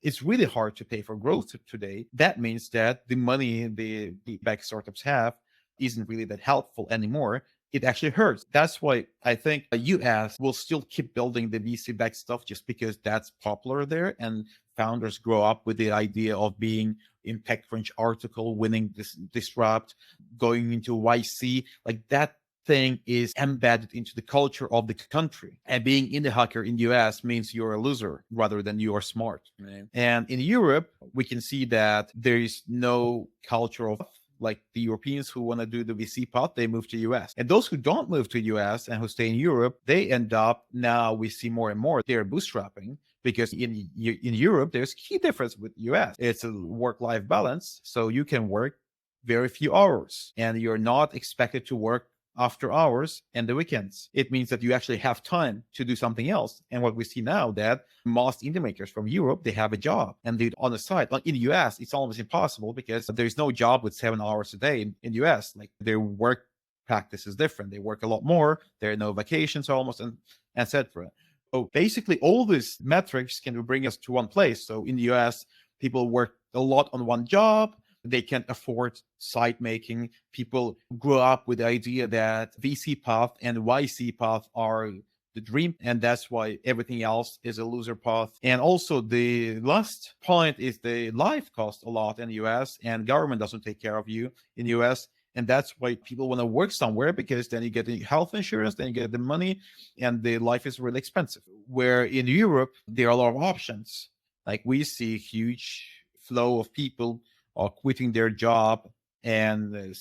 it's really hard to pay for growth today. That means that the money the back startups have isn't really that helpful anymore. It actually hurts. That's why I think US will still keep building the VC-backed stuff just because that's popular there, and founders grow up with the idea of being in TechCrunch article, winning this disrupt, going into YC. Like that thing is embedded into the culture of the country. And being indie hacker in US means you're a loser rather than you are smart. Right? And in Europe, we can see that there is no culture of like the Europeans who want to do the VC path, they move to US. And those who don't move to US and who stay in Europe, they end up, now we see more and more, they're bootstrapping because in Europe, there's key difference with US. It's a work-life balance. So you can work very few hours and you're not expected to work after hours and the weekends. It means that you actually have time to do something else. And what we see now that most indie makers from Europe, they have a job and they on the side. Like in the US, it's almost impossible because there's no job with 7 hours a day in the US. Like their work practice is different. They work a lot more. There are no vacations almost, and etc. So basically all these metrics can bring us to one place. So in the US, people work a lot on one job. They can't afford site making. People grow up with the idea that VC path and YC path are the dream, and that's why everything else is a loser path. And also the last point is the life costs a lot in the US, and government doesn't take care of you in the US. And that's why people want to work somewhere, because then you get the health insurance, then you get the money, and the life is really expensive. Where in Europe, there are a lot of options. Like we see huge flow of people or quitting their job and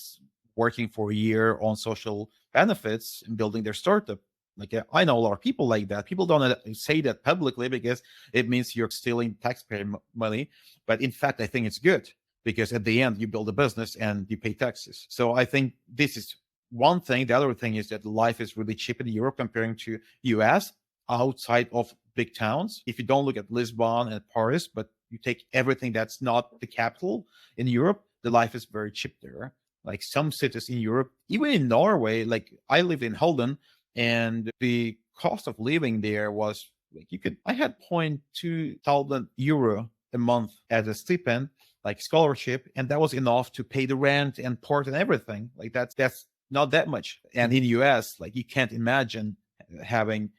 working for a year on social benefits and building their startup. Like I know a lot of people like that. People don't say that publicly because it means you're stealing taxpayer money. But in fact, I think it's good because at the end you build a business and you pay taxes. So I think this is one thing. The other thing is that life is really cheap in Europe comparing to US outside of big towns. If you don't look at Lisbon and Paris, but you take everything that's not the capital in Europe, the life is very cheap there. Like some cities in Europe, even in Norway, like I lived in Halden, and the cost of living there was like I had 0.2 thousand euro a month as a stipend, like scholarship, and that was enough to pay the rent and port and everything. Like that's not that much. And in the US, like you can't imagine having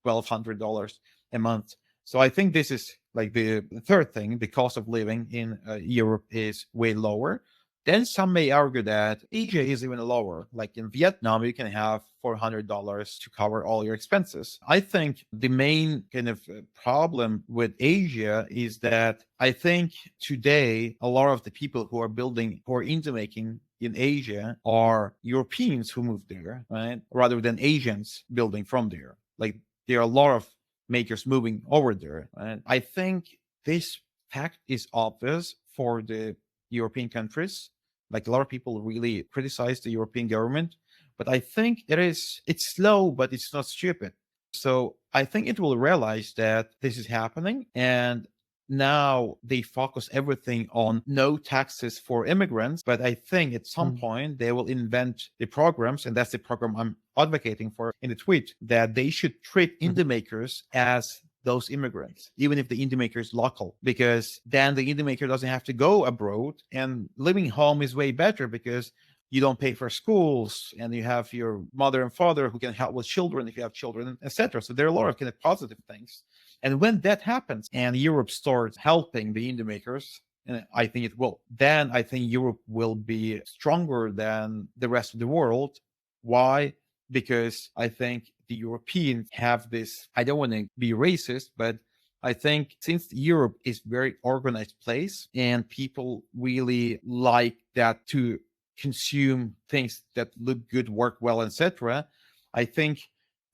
$1,200 a month. So I think this is like the third thing. The cost of living in Europe is way lower. Then some may argue that Asia is even lower. Like in Vietnam, you can have $400 to cover all your expenses. I think the main kind of problem with Asia is that I think today a lot of the people who are into making in Asia are Europeans who moved there, right? Rather than Asians building from there. Like there are a lot of makers moving over there. And I think this fact is obvious for the European countries. Like a lot of people really criticize the European government, but I think it's slow, but it's not stupid. So I think it will realize that this is happening, and now they focus everything on no taxes for immigrants. But I think at some point they will invent the programs, and that's the program I'm advocating for in the tweet, that they should treat indie makers as those immigrants, even if the indie maker is local, because then the indie maker doesn't have to go abroad, and living home is way better because you don't pay for schools and you have your mother and father who can help with children if you have children, etc. So there are a lot of kind of positive things. And when that happens and Europe starts helping the indie makers, and I think it will, then I think Europe will be stronger than the rest of the world. Why? Because I think the Europeans have this, I don't want to be racist, but I think since Europe is a very organized place and people really like that to consume things that look good, work well, etc., I think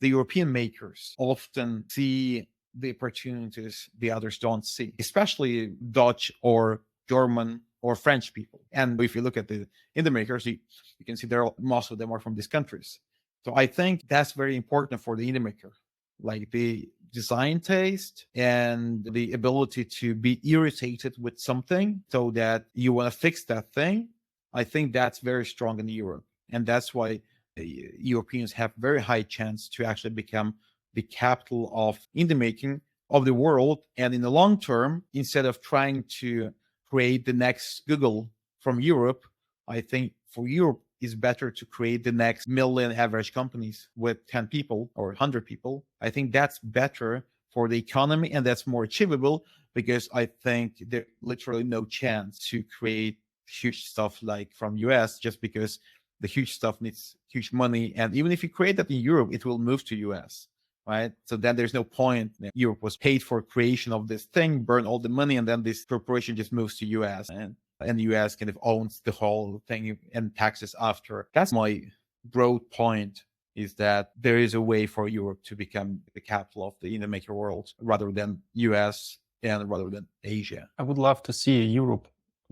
the European makers often see the opportunities the others don't see, especially Dutch or German or French people. And if you look at the indie makers, you can see most of them are from these countries. So I think that's very important for the indie maker, like the design taste and the ability to be irritated with something so that you want to fix that thing. I think that's very strong in Europe. And that's why Europeans have very high chance to actually become the capital of indie making of the world. And in the long term, instead of trying to create the next Google from Europe, I think for Europe it's better to create the next million average companies with 10 people or 100 people. I think that's better for the economy and that's more achievable, because I think there's literally no chance to create huge stuff like from US, just because the huge stuff needs huge money. And even if you create that in Europe, it will move to US, right? So then there's no point. Europe was paid for creation of this thing, burn all the money, and then this corporation just moves to US. And the US kind of owns the whole thing and taxes after. That's my broad point, is that there is a way for Europe to become the capital of the indie maker world rather than US and rather than Asia. I would love to see Europe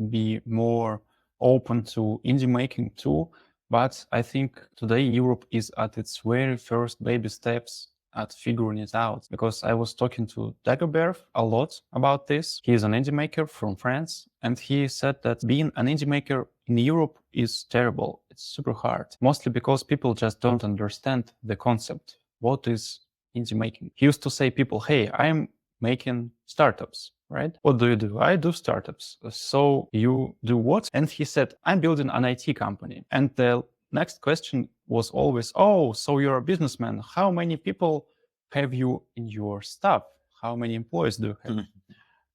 be more open to indie making too, but I think today Europe is at its very first baby steps at figuring it out, because I was talking to Dagobert a lot about this. He is an indie maker from France, and he said that being an indie maker in Europe is terrible. It's super hard, mostly because people just don't understand the concept. What is indie making? He used to say people, hey, I'm making startups, right? What do you do? I do startups. So you do what? And he said, I'm building an IT company. And the next question was always, oh, so you're a businessman. How many people have you in your staff? How many employees do you have?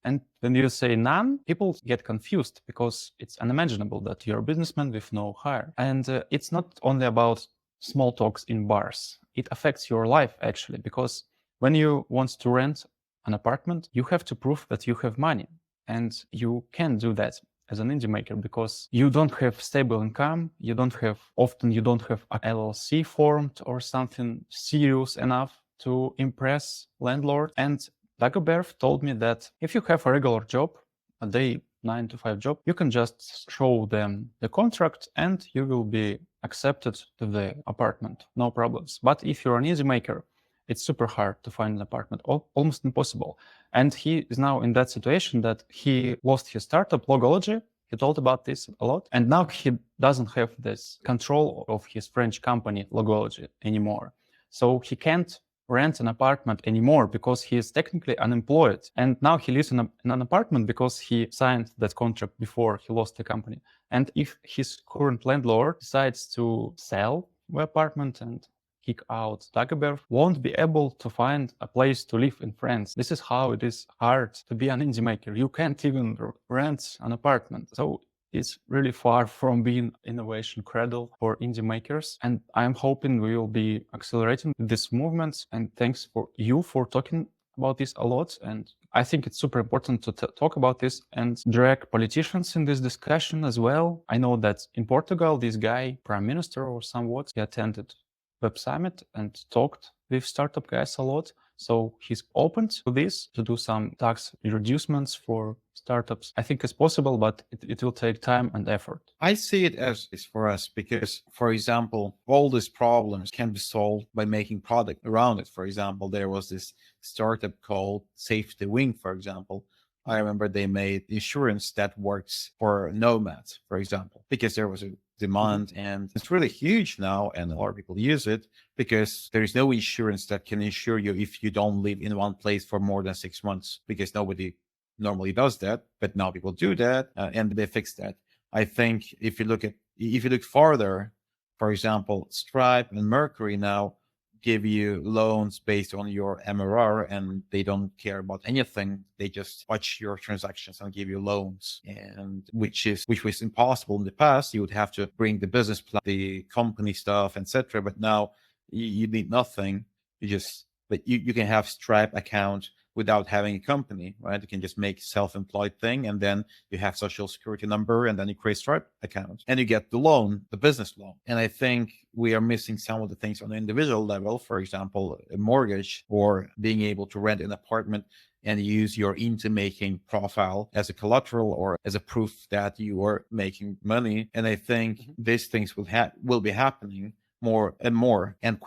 And when you say none, people get confused, because it's unimaginable that you're a businessman with no hire. And it's not only about small talks in bars. It affects your life, actually, because when you want to rent an apartment, you have to prove that you have money. And you can't do that as an indie maker, because you don't have stable income, you don't have a LLC formed or something serious enough to impress landlord. And Dagobert told me that if you have a regular job, a day 9 to 5 job, you can just show them the contract and you will be accepted to the apartment, no problems. But if you're an indie maker, it's super hard to find an apartment, almost impossible. And he is now in that situation that he lost his startup, Logology. He told about this a lot. And now he doesn't have this control of his French company, Logology, anymore. So he can't rent an apartment anymore because he is technically unemployed. And now he lives in an apartment because he signed that contract before he lost the company. And if his current landlord decides to sell the apartment and kick out Dagobert, won't be able to find a place to live in France. This is how it is hard to be an indie maker. You can't even rent an apartment. So it's really far from being innovation cradle for indie makers. And I'm hoping we will be accelerating this movement. And thanks for you for talking about this a lot. And I think it's super important to talk about this and drag politicians in this discussion as well. I know that in Portugal, this guy, prime minister or somewhat, he attended Web Summit and talked with startup guys a lot. So he's open to this, to do some tax reducements for startups. I think it's possible, but it will take time and effort. I see it as is for us because, for example, all these problems can be solved by making product around it. For example, there was this startup called Safety Wing, for example. I remember they made insurance that works for nomads, for example, because there was a demand and it's really huge now and a lot of people use it because there is no insurance that can insure you if you don't live in one place for more than 6 months, because nobody normally does that, but now people do that and they fix that. I think if you look farther, for example, Stripe and Mercury now give you loans based on your MRR and they don't care about anything. They just watch your transactions and give you loans, and which was impossible in the past. You would have to bring the business plan, the company stuff, etc. But now you need nothing. You can have Stripe account without having a company, right? You can just make self-employed thing, and then you have social security number, and then you create Stripe account, and you get the loan, the business loan. And I think we are missing some of the things on the individual level, for example, a mortgage or being able to rent an apartment and use your into making profile as a collateral or as a proof that you are making money. And I think these things will be happening more and more and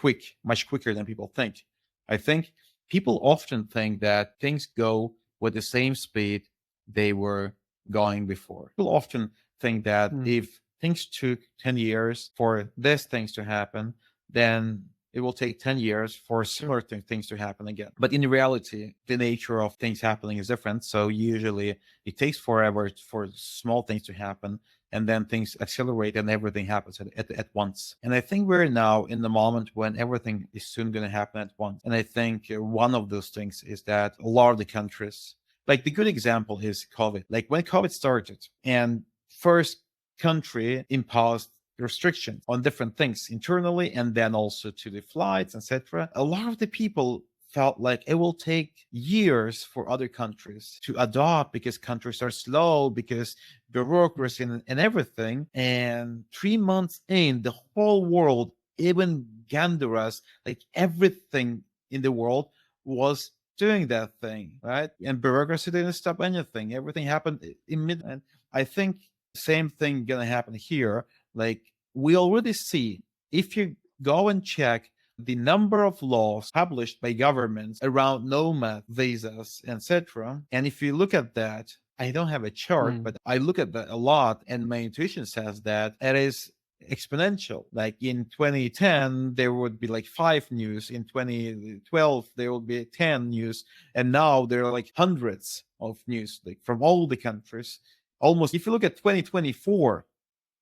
much quicker than people think. I think people often think that things go with the same speed they were going before. People often think that if things took 10 years for these things to happen, then it will take 10 years for similar things to happen again. But in reality, the nature of things happening is different. So usually it takes forever for small things to happen, and then things accelerate and everything happens at once. And I think we're now in the moment when everything is soon going to happen at once. And I think one of those things is that a lot of the countries, like the good example is COVID. Like when COVID started and first country imposed restrictions on different things internally and then also to the flights, etc. A lot of the people felt like it will take years for other countries to adopt because countries are slow, because bureaucracy and everything. And 3 months in, the whole world, even Ganduras, like everything in the world was doing that thing, right? And bureaucracy didn't stop anything. Everything happened immediately. And I think same thing gonna happen here. Like we already see, if you go and check the number of laws published by governments around nomad visas, etc. And if you look at that, I don't have a chart, but I look at that a lot, and my intuition says that it is exponential. Like in 2010, there would be like 5 news. In 2012, there will be 10 news. And now there are like hundreds of news, like from all the countries. Almost, if you look at 2024,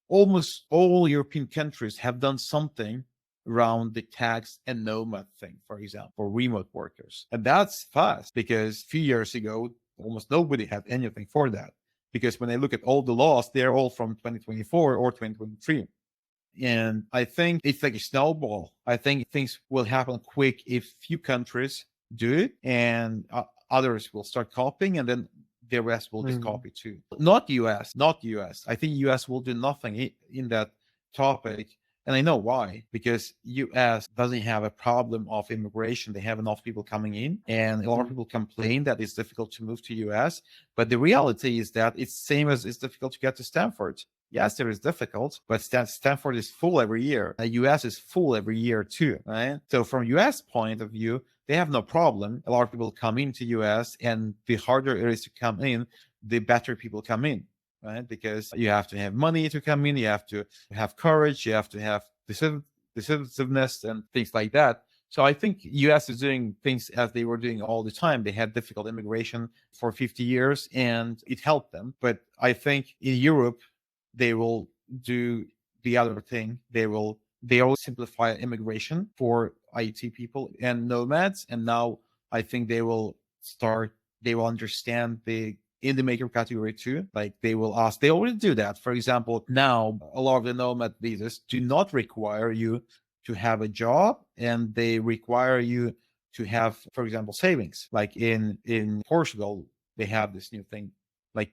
almost all European countries have done something around the tax and nomad thing, for example, for remote workers. And that's fast because a few years ago, almost nobody had anything for that. Because when I look at all the laws, they're all from 2024 or 2023. And I think it's like a snowball. I think things will happen quick if few countries do it and others will start copying, and then the rest will just copy too. Not US. I think US will do nothing in that topic. And I know why, because US doesn't have a problem of immigration. They have enough people coming in, and a lot of people complain that it's difficult to move to US. But the reality is that it's same as it's difficult to get to Stanford. Yes, it is difficult, but Stanford is full every year. US is full every year too, right? So from US point of view, they have no problem. A lot of people come into US, and the harder it is to come in, the better people come in, right? Because you have to have money to come in, you have to have courage, you have to have decisiveness and things like that. So I think US is doing things as they were doing all the time. They had difficult immigration for 50 years and it helped them. But I think in Europe, they will do the other thing. They will simplify immigration for IT people and nomads. And now I think they will understand in the maker category too. Like they already do that. For example, now a lot of the nomad visas do not require you to have a job, and they require you to have, for example, savings. Like in Portugal, they have this new thing.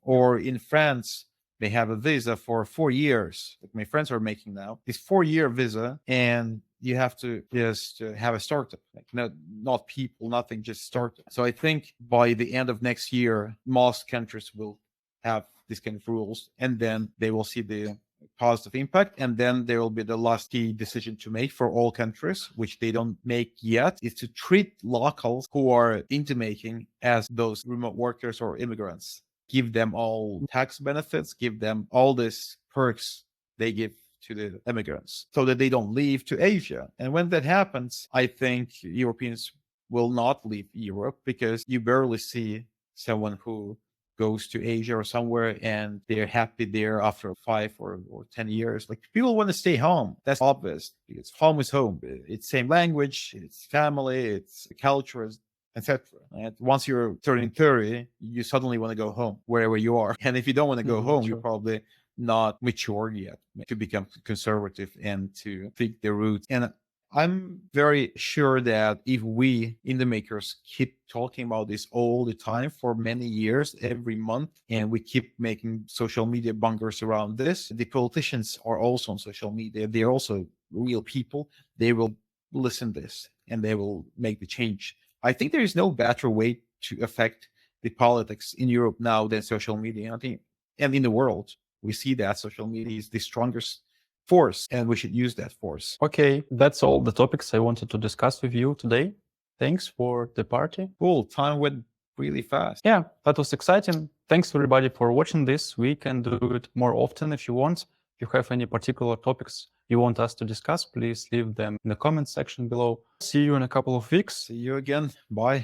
Or in France, they have a visa for 4 years, like my friends are making now. This 4-year visa, and you have to just have a startup, not people, nothing, just startup. So I think by the end of next year, most countries will have these kind of rules, and then they will see the positive impact. And then there will be the last key decision to make for all countries, which they don't make yet, is to treat locals who are into making as those remote workers or immigrants. Give them all tax benefits, give them all these perks they give to the immigrants so that they don't leave to Asia. And when that happens, I think Europeans will not leave Europe, because you barely see someone who goes to Asia or somewhere and they're happy there after 5 or 10 years. Like, people want to stay home. That's obvious, because home is home. It's same language, it's family, it's culture, etc. And once you're turning 30, you suddenly want to go home wherever you are. And if you don't want to go home, you're probably not mature yet to become conservative and to think the roots. And I'm very sure that if we in the makers keep talking about this all the time for many years, every month, and we keep making social media bunkers around this, the politicians are also on social media. They're also real people. They will listen this and they will make the change. I think there is no better way to affect the politics in Europe now than social media. I think, and in the world, we see that social media is the strongest force, and we should use that force. Okay, that's all the topics I wanted to discuss with you today. Thanks for the party. Cool. Time went really fast. Yeah, that was exciting. Thanks everybody for watching this. We can do it more often if you want. If you have any particular topics you want us to discuss, please leave them in the comment section below. See you in a couple of weeks. See you again. Bye.